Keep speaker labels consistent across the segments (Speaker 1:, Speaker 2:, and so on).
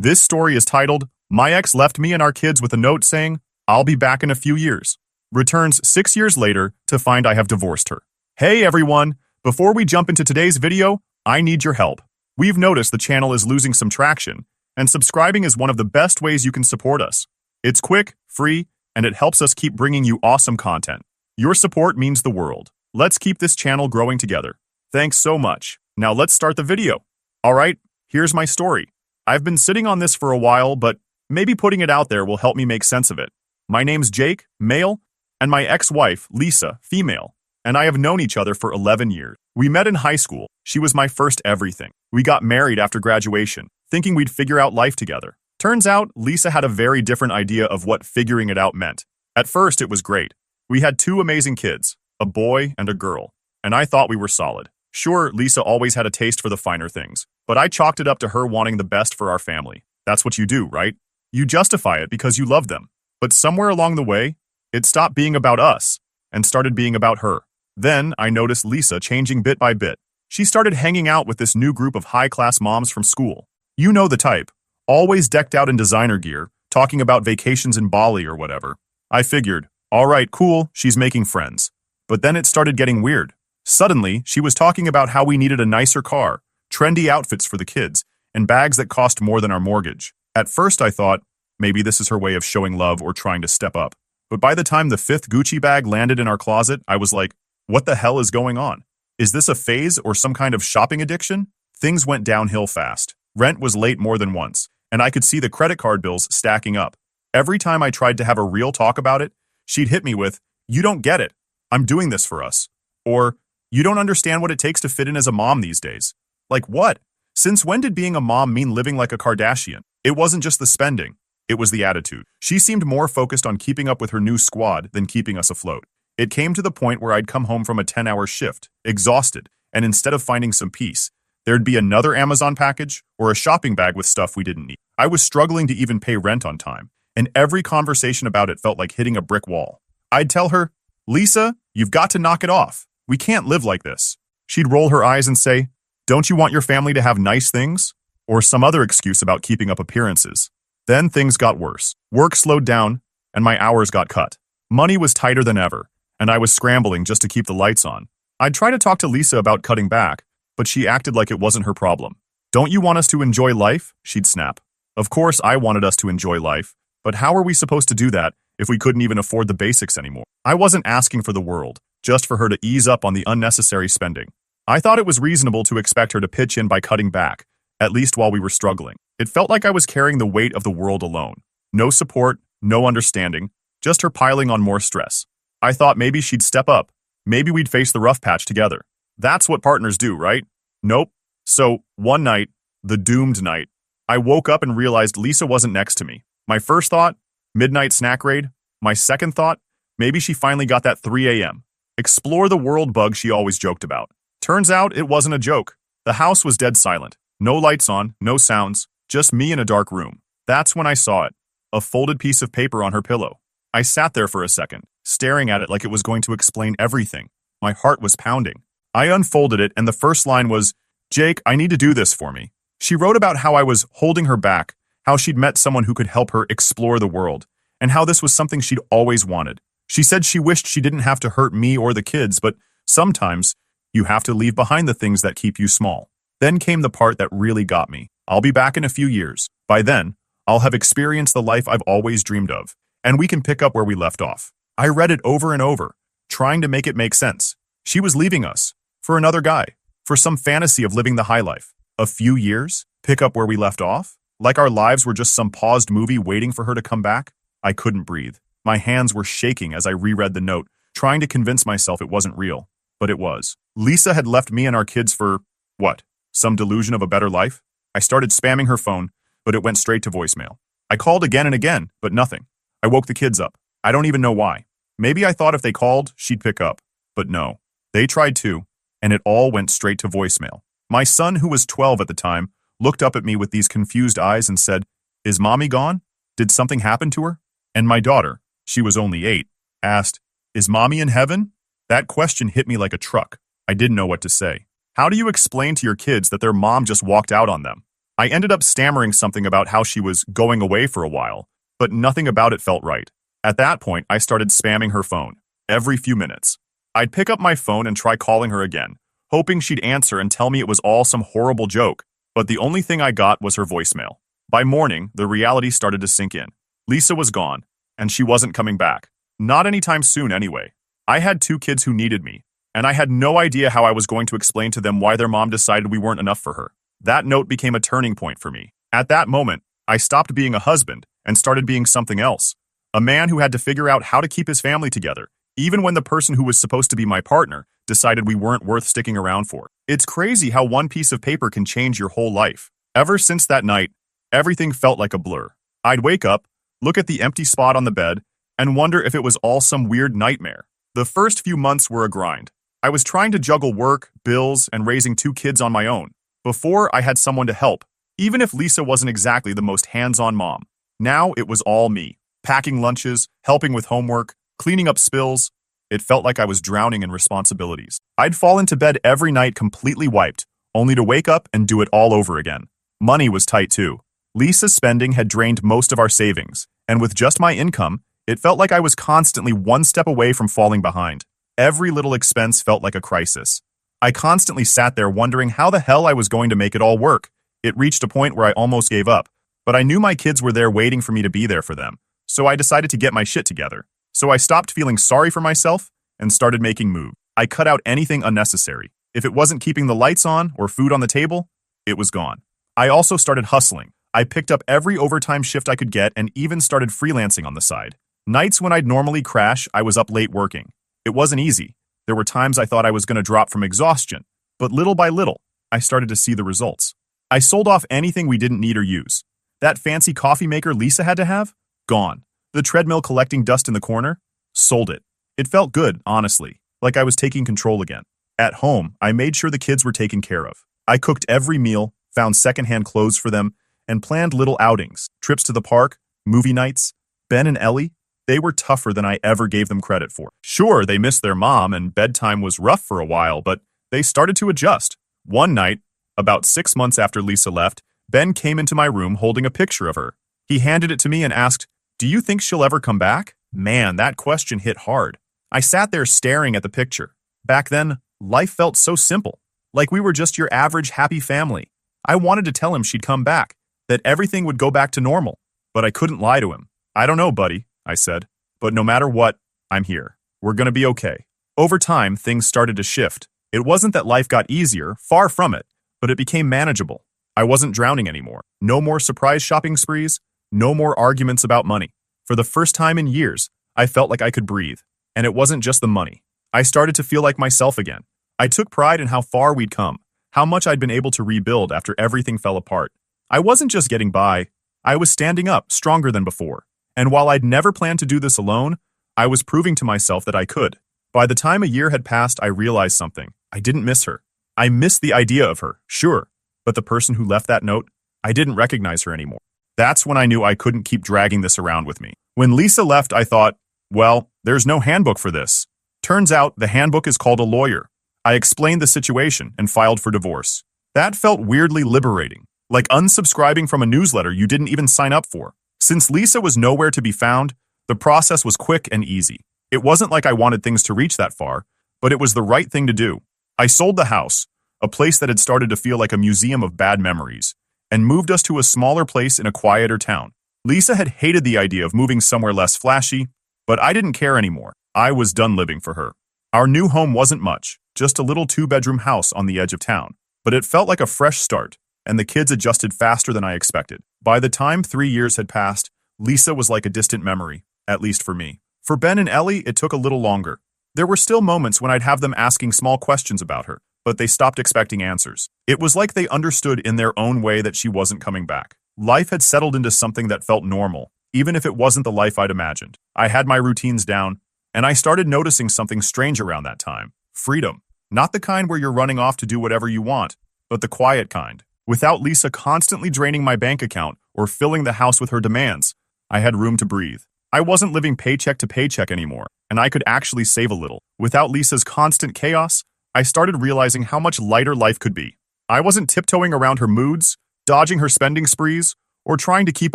Speaker 1: This story is titled, My Ex Left Me and Our Kids with a Note Saying, I'll Be Back in a Few Years. Returns 6 years later to find I have divorced her. Hey everyone! Before we jump into today's video, I need your help. We've noticed the channel is losing some traction, and subscribing is one of the best ways you can support us. It's quick, free, and it helps us keep bringing you awesome content. Your support means the world. Let's keep this channel growing together. Thanks so much. Now let's start the video. Alright, here's my story. I've been sitting on this for a while, but maybe putting it out there will help me make sense of it. My name's Jake, male, and my ex-wife, Lisa, female, and I have known each other for 11 years. We met in high school. She was my first everything. We got married after graduation, thinking we'd figure out life together. Turns out, Lisa had a very different idea of what figuring it out meant. At first, it was great. We had 2 amazing kids, a boy and a girl, and I thought we were solid. Sure, Lisa always had a taste for the finer things, but I chalked it up to her wanting the best for our family. That's what you do, right? You justify it because you love them. But somewhere along the way, it stopped being about us and started being about her. Then I noticed Lisa changing bit by bit. She started hanging out with this new group of high-class moms from school. You know the type, always decked out in designer gear, talking about vacations in Bali or whatever. I figured, all right, cool, she's making friends. But then it started getting weird. Suddenly, she was talking about how we needed a nicer car, trendy outfits for the kids, and bags that cost more than our mortgage. At first I thought, maybe this is her way of showing love or trying to step up. But by the time the 5th Gucci bag landed in our closet, I was like, what the hell is going on? Is this a phase or some kind of shopping addiction? Things went downhill fast. Rent was late more than once, and I could see the credit card bills stacking up. Every time I tried to have a real talk about it, she'd hit me with, you don't get it. I'm doing this for us. Or, you don't understand what it takes to fit in as a mom these days. Like what? Since when did being a mom mean living like a Kardashian? It wasn't just the spending, it was the attitude. She seemed more focused on keeping up with her new squad than keeping us afloat. It came to the point where I'd come home from a 10-hour shift, exhausted, and instead of finding some peace, there'd be another Amazon package or a shopping bag with stuff we didn't need. I was struggling to even pay rent on time, and every conversation about it felt like hitting a brick wall. I'd tell her, Lisa, you've got to knock it off. We can't live like this. She'd roll her eyes and say, don't you want your family to have nice things? Or some other excuse about keeping up appearances. Then things got worse. Work slowed down, and my hours got cut. Money was tighter than ever, and I was scrambling just to keep the lights on. I'd try to talk to Lisa about cutting back, but she acted like it wasn't her problem. Don't you want us to enjoy life? She'd snap. Of course I wanted us to enjoy life, but how are we supposed to do that if we couldn't even afford the basics anymore? I wasn't asking for the world, just for her to ease up on the unnecessary spending. I thought it was reasonable to expect her to pitch in by cutting back, at least while we were struggling. It felt like I was carrying the weight of the world alone. No support, no understanding, just her piling on more stress. I thought maybe she'd step up. Maybe we'd face the rough patch together. That's what partners do, right? Nope. So, one night, the doomed night, I woke up and realized Lisa wasn't next to me. My first thought, midnight snack raid. My second thought, maybe she finally got that 3 a.m. explore the world bug she always joked about. Turns out it wasn't a joke. The house was dead silent. No lights on, no sounds, just me in a dark room. That's when I saw it. A folded piece of paper on her pillow. I sat there for a second, staring at it like it was going to explain everything. My heart was pounding. I unfolded it, and the first line was, Jake, I need to do this for me. She wrote about how I was holding her back, how she'd met someone who could help her explore the world, and how this was something she'd always wanted. She said she wished she didn't have to hurt me or the kids, but sometimes you have to leave behind the things that keep you small. Then came the part that really got me. I'll be back in a few years. By then, I'll have experienced the life I've always dreamed of, and we can pick up where we left off. I read it over and over, trying to make it make sense. She was leaving us, for another guy, for some fantasy of living the high life. A few years? Pick up where we left off? Like our lives were just some paused movie waiting for her to come back? I couldn't breathe. My hands were shaking as I reread the note, trying to convince myself it wasn't real. But it was. Lisa had left me and our kids for, what? Some delusion of a better life? I started spamming her phone, but it went straight to voicemail. I called again and again, but nothing. I woke the kids up. I don't even know why. Maybe I thought if they called, she'd pick up. But no. They tried too, and it all went straight to voicemail. My son, who was 12 at the time, looked up at me with these confused eyes and said, Is mommy gone? Did something happen to her? And my daughter, she was only 8, asked, Is mommy in heaven? That question hit me like a truck. I didn't know what to say. How do you explain to your kids that their mom just walked out on them? I ended up stammering something about how she was going away for a while, but nothing about it felt right. At that point, I started spamming her phone every few minutes. I'd pick up my phone and try calling her again, hoping she'd answer and tell me it was all some horrible joke, but the only thing I got was her voicemail. By morning, the reality started to sink in. Lisa was gone, and she wasn't coming back. Not anytime soon, anyway. I had 2 kids who needed me, and I had no idea how I was going to explain to them why their mom decided we weren't enough for her. That note became a turning point for me. At that moment, I stopped being a husband and started being something else. A man who had to figure out how to keep his family together, even when the person who was supposed to be my partner decided we weren't worth sticking around for. It's crazy how one piece of paper can change your whole life. Ever since that night, everything felt like a blur. I'd wake up, look at the empty spot on the bed, and wonder if it was all some weird nightmare. The first few months were a grind. I was trying to juggle work, bills, and raising 2 kids on my own. Before, I had someone to help, even if Lisa wasn't exactly the most hands-on mom. Now, it was all me. Packing lunches, helping with homework, cleaning up spills. It felt like I was drowning in responsibilities. I'd fall into bed every night completely wiped, only to wake up and do it all over again. Money was tight too. Lisa's spending had drained most of our savings, and with just my income, it felt like I was constantly one step away from falling behind. Every little expense felt like a crisis. I constantly sat there wondering how the hell I was going to make it all work. It reached a point where I almost gave up, but I knew my kids were there waiting for me to be there for them, so I decided to get my shit together. So I stopped feeling sorry for myself and started making moves. I cut out anything unnecessary. If it wasn't keeping the lights on or food on the table, it was gone. I also started hustling. I picked up every overtime shift I could get and even started freelancing on the side. Nights when I'd normally crash, I was up late working. It wasn't easy. There were times I thought I was going to drop from exhaustion, but little by little, I started to see the results. I sold off anything we didn't need or use. That fancy coffee maker Lisa had to have? Gone. The treadmill collecting dust in the corner? Sold it. It felt good, honestly, like I was taking control again. At home, I made sure the kids were taken care of. I cooked every meal, found secondhand clothes for them, and planned little outings, trips to the park, movie nights. Ben and Ellie, they were tougher than I ever gave them credit for. Sure, they missed their mom and bedtime was rough for a while, but they started to adjust. One night, about 6 months after Lisa left, Ben came into my room holding a picture of her. He handed it to me and asked, "Do you think she'll ever come back?" Man, that question hit hard. I sat there staring at the picture. Back then, life felt so simple, like we were just your average happy family. I wanted to tell him she'd come back, that everything would go back to normal, but I couldn't lie to him. "I don't know, buddy," I said, "but no matter what, I'm here. We're gonna be okay." Over time, things started to shift. It wasn't that life got easier, far from it, but it became manageable. I wasn't drowning anymore. No more surprise shopping sprees, no more arguments about money. For the first time in years, I felt like I could breathe. And it wasn't just the money. I started to feel like myself again. I took pride in how far we'd come, how much I'd been able to rebuild after everything fell apart. I wasn't just getting by, I was standing up, stronger than before. And while I'd never planned to do this alone, I was proving to myself that I could. By the time a year had passed, I realized something. I didn't miss her. I missed the idea of her, sure, but the person who left that note, I didn't recognize her anymore. That's when I knew I couldn't keep dragging this around with me. When Lisa left, I thought, well, there's no handbook for this. Turns out the handbook is called a lawyer. I explained the situation and filed for divorce. That felt weirdly liberating, like unsubscribing from a newsletter you didn't even sign up for. Since Lisa was nowhere to be found, the process was quick and easy. It wasn't like I wanted things to reach that far, but it was the right thing to do. I sold the house, a place that had started to feel like a museum of bad memories, and moved us to a smaller place in a quieter town. Lisa had hated the idea of moving somewhere less flashy, but I didn't care anymore. I was done living for her. Our new home wasn't much, just a little 2-bedroom house on the edge of town, but it felt like a fresh start, and the kids adjusted faster than I expected. By the time 3 years had passed, Lisa was like a distant memory, at least for me. For Ben and Ellie, it took a little longer. There were still moments when I'd have them asking small questions about her, but they stopped expecting answers. It was like they understood in their own way that she wasn't coming back. Life had settled into something that felt normal, even if it wasn't the life I'd imagined. I had my routines down, and I started noticing something strange around that time. Freedom. Not the kind where you're running off to do whatever you want, but the quiet kind. Without Lisa constantly draining my bank account or filling the house with her demands, I had room to breathe. I wasn't living paycheck to paycheck anymore, and I could actually save a little. Without Lisa's constant chaos, I started realizing how much lighter life could be. I wasn't tiptoeing around her moods, dodging her spending sprees, or trying to keep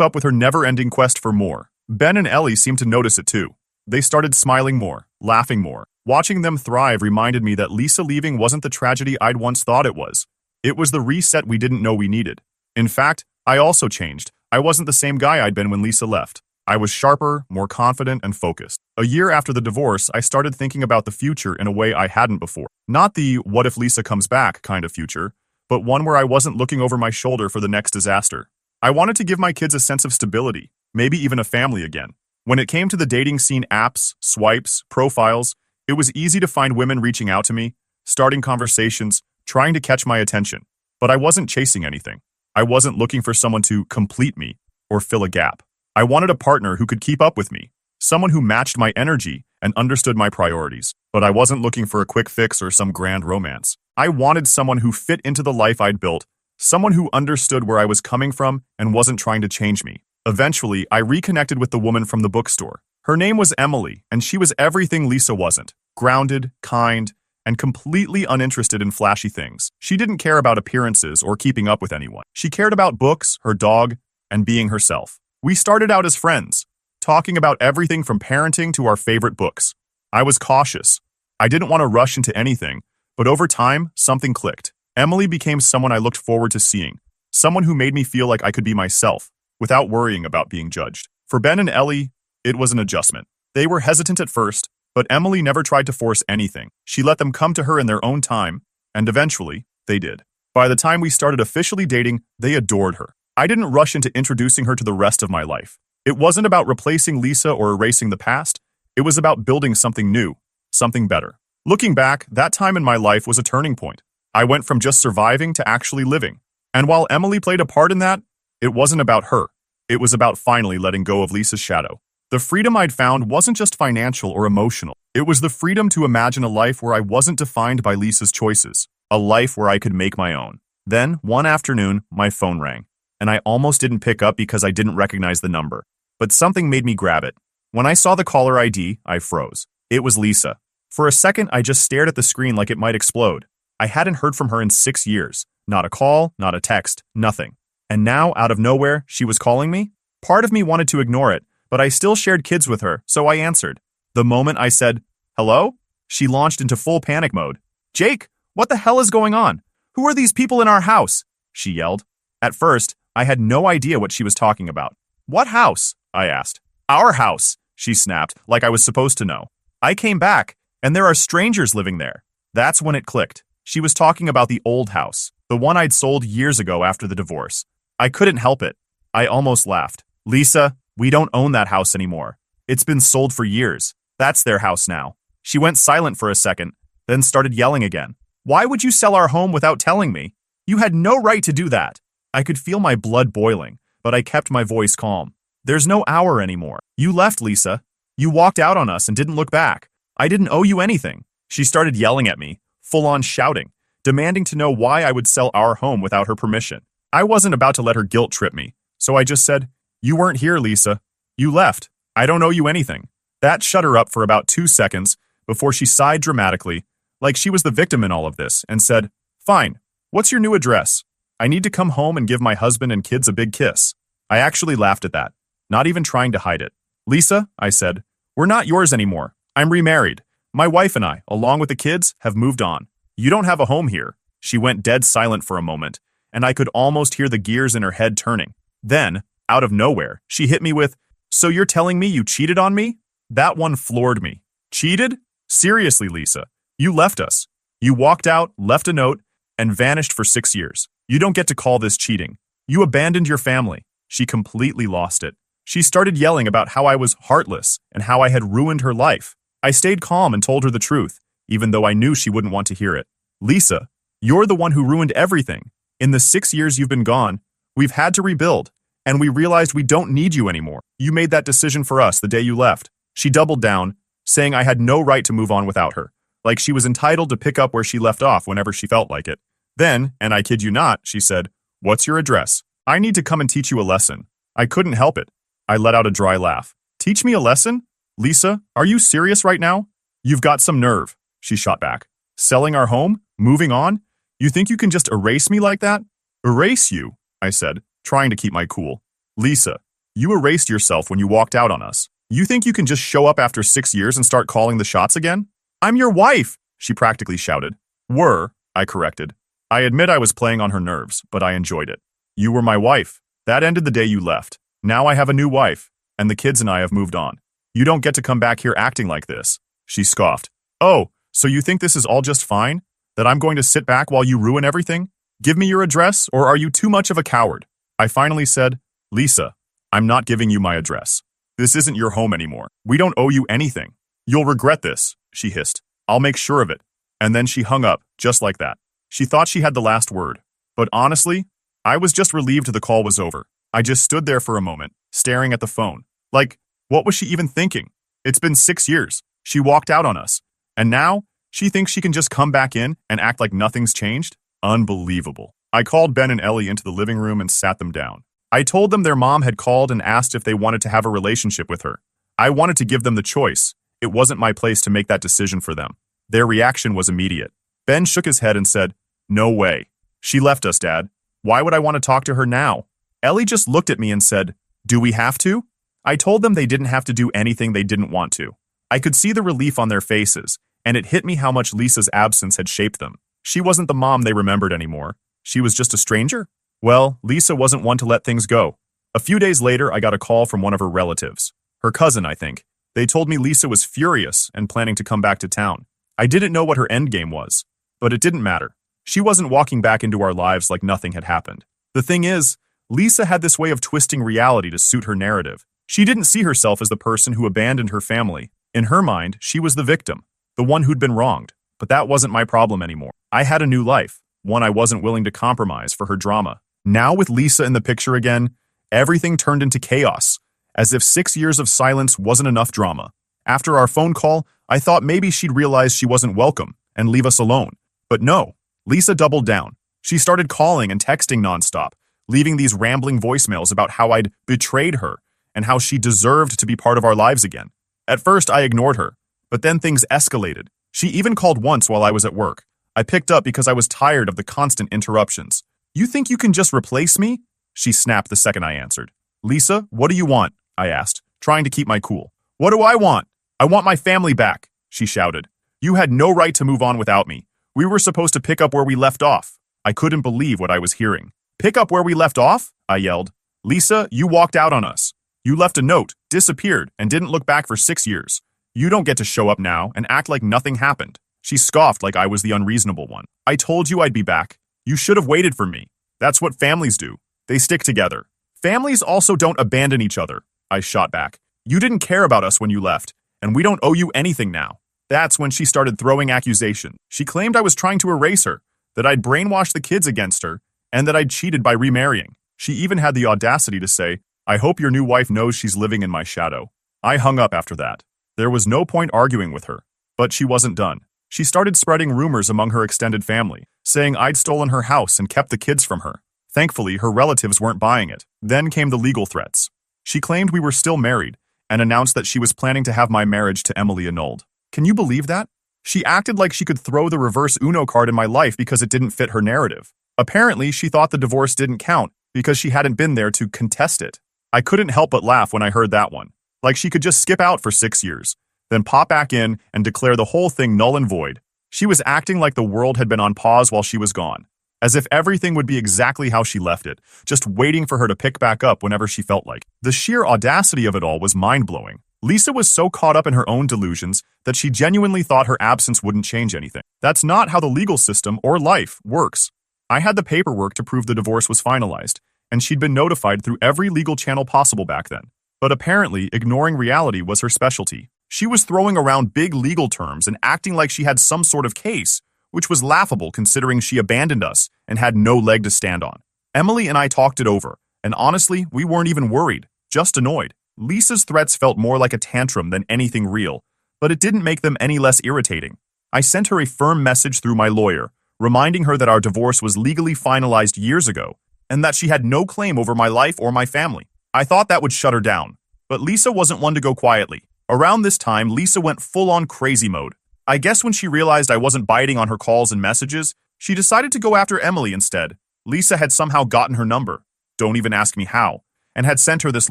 Speaker 1: up with her never-ending quest for more. Ben and Ellie seemed to notice it too. They started smiling more, laughing more. Watching them thrive reminded me that Lisa leaving wasn't the tragedy I'd once thought it was. It was the reset we didn't know we needed. In fact, I also changed. I wasn't the same guy I'd been when Lisa left. I was sharper, more confident, and focused. A year after the divorce, I started thinking about the future in a way I hadn't before. Not the what if Lisa comes back kind of future, but one where I wasn't looking over my shoulder for the next disaster. I wanted to give my kids a sense of stability, maybe even a family again. When it came to the dating scene apps, swipes, profiles, it was easy to find women reaching out to me, starting conversations, trying to catch my attention. But I wasn't chasing anything. I wasn't looking for someone to complete me or fill a gap. I wanted a partner who could keep up with me, someone who matched my energy and understood my priorities. But I wasn't looking for a quick fix or some grand romance. I wanted someone who fit into the life I'd built, someone who understood where I was coming from and wasn't trying to change me. Eventually, I reconnected with the woman from the bookstore. Her name was Emily, and she was everything Lisa wasn't. Grounded, kind, and completely uninterested in flashy things. She didn't care about appearances or keeping up with anyone. She cared about books, her dog, and being herself. We started out as friends, talking about everything from parenting to our favorite books. I was cautious. I didn't want to rush into anything, but over time, something clicked. Emily became someone I looked forward to seeing, someone who made me feel like I could be myself, without worrying about being judged. For Ben and Ellie, it was an adjustment. They were hesitant at first, but Emily never tried to force anything. She let them come to her in their own time, and eventually, they did. By the time we started officially dating, they adored her. I didn't rush into introducing her to the rest of my life. It wasn't about replacing Lisa or erasing the past. It was about building something new, something better. Looking back, that time in my life was a turning point. I went from just surviving to actually living. And while Emily played a part in that, it wasn't about her. It was about finally letting go of Lisa's shadow. The freedom I'd found wasn't just financial or emotional. It was the freedom to imagine a life where I wasn't defined by Lisa's choices, a life where I could make my own. Then, one afternoon, my phone rang, and I almost didn't pick up because I didn't recognize the number. But something made me grab it. When I saw the caller ID, I froze. It was Lisa. For a second, I just stared at the screen like it might explode. I hadn't heard from her in 6 years. Not a call, not a text, nothing. And now, out of nowhere, she was calling me? Part of me wanted to ignore it, but I still shared kids with her, so I answered. The moment I said, "Hello?" she launched into full panic mode. "Jake, what the hell is going on? Who are these people in our house?" she yelled. At first, I had no idea what she was talking about. "What house?" I asked. "Our house," she snapped, like I was supposed to know. "I came back, and there are strangers living there." That's when it clicked. She was talking about the old house, the one I'd sold years ago after the divorce. I couldn't help it. I almost laughed. "Lisa, we don't own that house anymore. It's been sold for years. That's their house now." She went silent for a second, then started yelling again. "Why would you sell our home without telling me? You had no right to do that." I could feel my blood boiling, but I kept my voice calm. "There's no hour anymore. You left, Lisa. You walked out on us and didn't look back. I didn't owe you anything." She started yelling at me, full-on shouting, demanding to know why I would sell our home without her permission. I wasn't about to let her guilt trip me, so I just said, "You weren't here, Lisa. You left. I don't owe you anything." That shut her up for about 2 seconds before she sighed dramatically, like she was the victim in all of this, and said, "Fine. What's your new address? I need to come home and give my husband and kids a big kiss." I actually laughed at that, not even trying to hide it. "Lisa," I said, "we're not yours anymore. I'm remarried. My wife and I, along with the kids, have moved on. You don't have a home here." She went dead silent for a moment, and I could almost hear the gears in her head turning. Then, out of nowhere, she hit me with, "So you're telling me you cheated on me?" That one floored me. "Cheated? Seriously, Lisa. You left us. You walked out, left a note, and vanished for 6 years. You don't get to call this cheating. You abandoned your family." She completely lost it. She started yelling about how I was heartless and how I had ruined her life. I stayed calm and told her the truth, even though I knew she wouldn't want to hear it. "Lisa, you're the one who ruined everything. In the 6 years you've been gone, we've had to rebuild, and we realized we don't need you anymore. You made that decision for us the day you left." She doubled down, saying I had no right to move on without her, like she was entitled to pick up where she left off whenever she felt like it. Then, and I kid you not, she said, "What's your address? I need to come and teach you a lesson." I couldn't help it. I let out a dry laugh. "Teach me a lesson? Lisa, are you serious right now?" "You've got some nerve," she shot back. "Selling our home? Moving on? You think you can just erase me like that?" "Erase you?" I said, trying to keep my cool. Lisa, you erased yourself when you walked out on us. You think you can just show up after 6 years and start calling the shots again? I'm your wife, she practically shouted. Were, I corrected. I admit I was playing on her nerves, but I enjoyed it. You were my wife. That ended the day you left. Now I have a new wife, and the kids and I have moved on. You don't get to come back here acting like this. She scoffed. Oh, so you think this is all just fine? That I'm going to sit back while you ruin everything? Give me your address, or are you too much of a coward? I finally said, Lisa, I'm not giving you my address. This isn't your home anymore. We don't owe you anything. You'll regret this, she hissed. I'll make sure of it. And then she hung up, just like that. She thought she had the last word. But honestly, I was just relieved the call was over. I just stood there for a moment, staring at the phone. Like, what was she even thinking? It's been 6 years. She walked out on us. And now, she thinks she can just come back in and act like nothing's changed? Unbelievable. I called Ben and Ellie into the living room and sat them down. I told them their mom had called and asked if they wanted to have a relationship with her. I wanted to give them the choice. It wasn't my place to make that decision for them. Their reaction was immediate. Ben shook his head and said, No way. She left us, Dad. Why would I want to talk to her now? Ellie just looked at me and said, Do we have to? I told them they didn't have to do anything they didn't want to. I could see the relief on their faces, and it hit me how much Lisa's absence had shaped them. She wasn't the mom they remembered anymore. She was just a stranger? Well, Lisa wasn't one to let things go. A few days later, I got a call from one of her relatives. Her cousin, I think. They told me Lisa was furious and planning to come back to town. I didn't know what her endgame was, but it didn't matter. She wasn't walking back into our lives like nothing had happened. The thing is, Lisa had this way of twisting reality to suit her narrative. She didn't see herself as the person who abandoned her family. In her mind, she was the victim, the one who'd been wronged. But that wasn't my problem anymore. I had a new life, one I wasn't willing to compromise for her drama. Now with Lisa in the picture again, everything turned into chaos, as if 6 years of silence wasn't enough drama. After our phone call, I thought maybe she'd realize she wasn't welcome and leave us alone. But no, Lisa doubled down. She started calling and texting nonstop, leaving these rambling voicemails about how I'd betrayed her and how she deserved to be part of our lives again. At first, I ignored her, but then things escalated. She even called once while I was at work. I picked up because I was tired of the constant interruptions. You think you can just replace me? She snapped the second I answered. Lisa, what do you want? I asked, trying to keep my cool. What do I want? I want my family back, she shouted. You had no right to move on without me. We were supposed to pick up where we left off. I couldn't believe what I was hearing. Pick up where we left off? I yelled. Lisa, you walked out on us. You left a note, disappeared, and didn't look back for 6 years. You don't get to show up now and act like nothing happened. She scoffed like I was the unreasonable one. I told you I'd be back. You should have waited for me. That's what families do. They stick together. Families also don't abandon each other, I shot back. You didn't care about us when you left, and we don't owe you anything now. That's when she started throwing accusations. She claimed I was trying to erase her, that I'd brainwashed the kids against her, and that I'd cheated by remarrying. She even had the audacity to say, I hope your new wife knows she's living in my shadow. I hung up after that. There was no point arguing with her. But she wasn't done. She started spreading rumors among her extended family, saying I'd stolen her house and kept the kids from her. Thankfully, her relatives weren't buying it. Then came the legal threats. She claimed we were still married and announced that she was planning to have my marriage to Emily annulled. Can you believe that? She acted like she could throw the reverse Uno card in my life because it didn't fit her narrative. Apparently, she thought the divorce didn't count because she hadn't been there to contest it. I couldn't help but laugh when I heard that one. Like she could just skip out for 6 years, then pop back in and declare the whole thing null and void. She was acting like the world had been on pause while she was gone, as if everything would be exactly how she left it, just waiting for her to pick back up whenever she felt like. The sheer audacity of it all was mind-blowing. Lisa was so caught up in her own delusions that she genuinely thought her absence wouldn't change anything. That's not how the legal system or life works. I had the paperwork to prove the divorce was finalized, and she'd been notified through every legal channel possible back then. But apparently, ignoring reality was her specialty. She was throwing around big legal terms and acting like she had some sort of case, which was laughable considering she abandoned us and had no leg to stand on. Emily and I talked it over, and honestly, we weren't even worried, just annoyed. Lisa's threats felt more like a tantrum than anything real, but it didn't make them any less irritating. I sent her a firm message through my lawyer, reminding her that our divorce was legally finalized years ago, and that she had no claim over my life or my family. I thought that would shut her down, but Lisa wasn't one to go quietly. Around this time, Lisa went full-on crazy mode. I guess when she realized I wasn't biting on her calls and messages, she decided to go after Emily instead. Lisa had somehow gotten her number. don't even ask me how, and had sent her this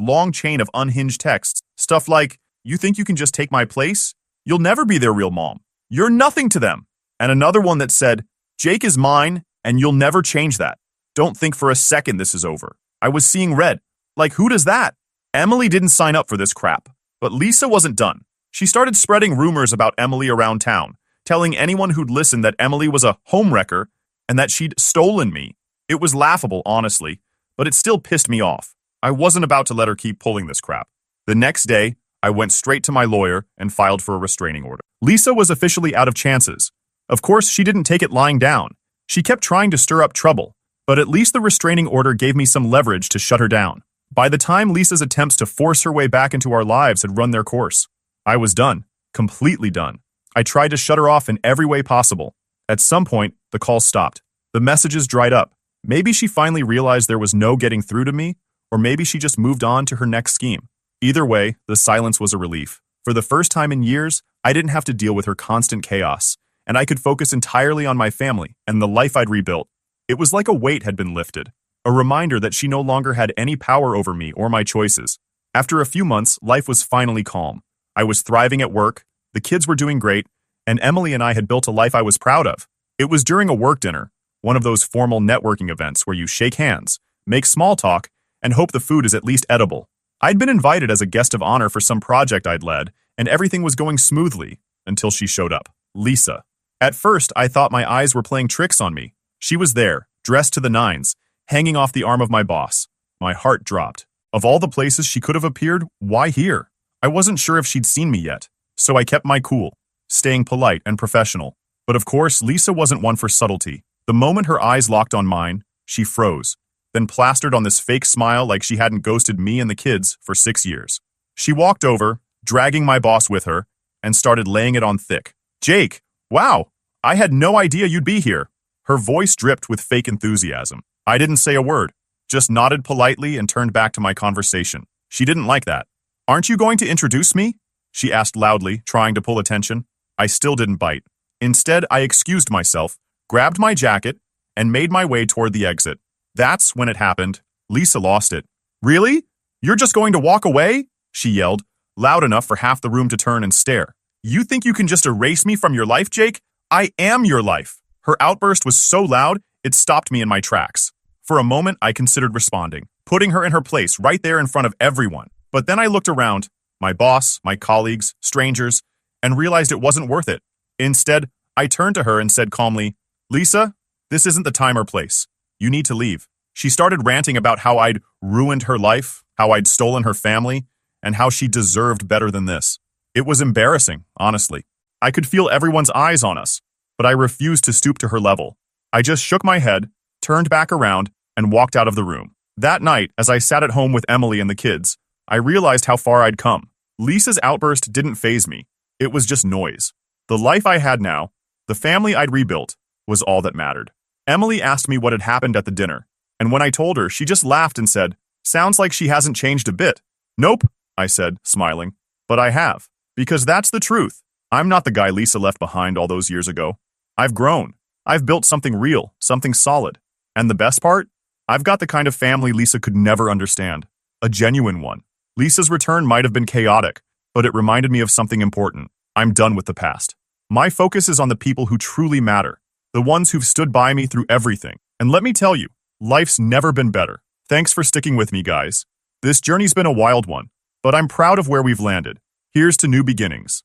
Speaker 1: long chain of unhinged texts. Stuff like, "You think you can just take my place? You'll never be their real mom. You're nothing to them." And another one that said, "Jake is mine, and you'll never change that. Don't think for a second this is over." I was seeing red. Like, who does that? Emily didn't sign up for this crap. But Lisa wasn't done. She started spreading rumors about Emily around town, telling anyone who'd listen that Emily was a homewrecker and that she'd stolen me. It was laughable, honestly, but it still pissed me off. I wasn't about to let her keep pulling this crap. The next day, I went straight to my lawyer and filed for a restraining order. Lisa was officially out of chances. Of course, she didn't take it lying down. She kept trying to stir up trouble, but at least the restraining order gave me some leverage to shut her down. By the time Lisa's attempts to force her way back into our lives had run their course, I was done. Completely done. I tried to shut her off in every way possible. At some point, the calls stopped. The messages dried up. Maybe she finally realized there was no getting through to me, or maybe she just moved on to her next scheme. Either way, the silence was a relief. For the first time in years, I didn't have to deal with her constant chaos, and I could focus entirely on my family and the life I'd rebuilt. It was like a weight had been lifted, a reminder that she no longer had any power over me or my choices. After a few months, life was finally calm. I was thriving at work, the kids were doing great, and Emily and I had built a life I was proud of. It was during a work dinner, one of those formal networking events where you shake hands, make small talk, and hope the food is at least edible. I'd been invited as a guest of honor for some project I'd led, and everything was going smoothly until she showed up. Lisa. At first, I thought my eyes were playing tricks on me. She was there, dressed to the nines, hanging off the arm of my boss. My heart dropped. Of all the places she could have appeared, why here? I wasn't sure if she'd seen me yet, so I kept my cool, staying polite and professional. But of course, Lisa wasn't one for subtlety. The moment her eyes locked on mine, she froze, then plastered on this fake smile like she hadn't ghosted me and the kids for 6 years. She walked over, dragging my boss with her, and started laying it on thick. "Jake, wow, I had no idea you'd be here." Her voice dripped with fake enthusiasm. I didn't say a word, just nodded politely and turned back to my conversation. She didn't like that. "Aren't you going to introduce me?" she asked loudly, trying to pull attention. I still didn't bite. Instead, I excused myself, grabbed my jacket, and made my way toward the exit. That's when it happened. Lisa lost it. "Really? You're just going to walk away?" she yelled, loud enough for half the room to turn and stare. "You think you can just erase me from your life, Jake? I am your life." Her outburst was so loud, it stopped me in my tracks. For a moment, I considered responding, putting her in her place right there in front of everyone. But then I looked around, my boss, my colleagues, strangers, and realized it wasn't worth it. Instead, I turned to her and said calmly, "Lisa, this isn't the time or place. You need to leave." She started ranting about how I'd ruined her life, how I'd stolen her family, and how she deserved better than this. It was embarrassing, honestly. I could feel everyone's eyes on us, but I refused to stoop to her level. I just shook my head, turned back around, and walked out of the room. That night, as I sat at home with Emily and the kids, I realized how far I'd come. Lisa's outburst didn't faze me. It was just noise. The life I had now, the family I'd rebuilt, was all that mattered. Emily asked me what had happened at the dinner, and when I told her, she just laughed and said, "Sounds like she hasn't changed a bit." "Nope," I said, smiling. "But I have. Because that's the truth. I'm not the guy Lisa left behind all those years ago. I've grown. I've built something real, something solid. And the best part? I've got the kind of family Lisa could never understand. A genuine one. Lisa's return might have been chaotic, but it reminded me of something important. I'm done with the past. My focus is on the people who truly matter, the ones who've stood by me through everything. And let me tell you, life's never been better. Thanks for sticking with me, guys. This journey's been a wild one, but I'm proud of where we've landed. Here's to new beginnings.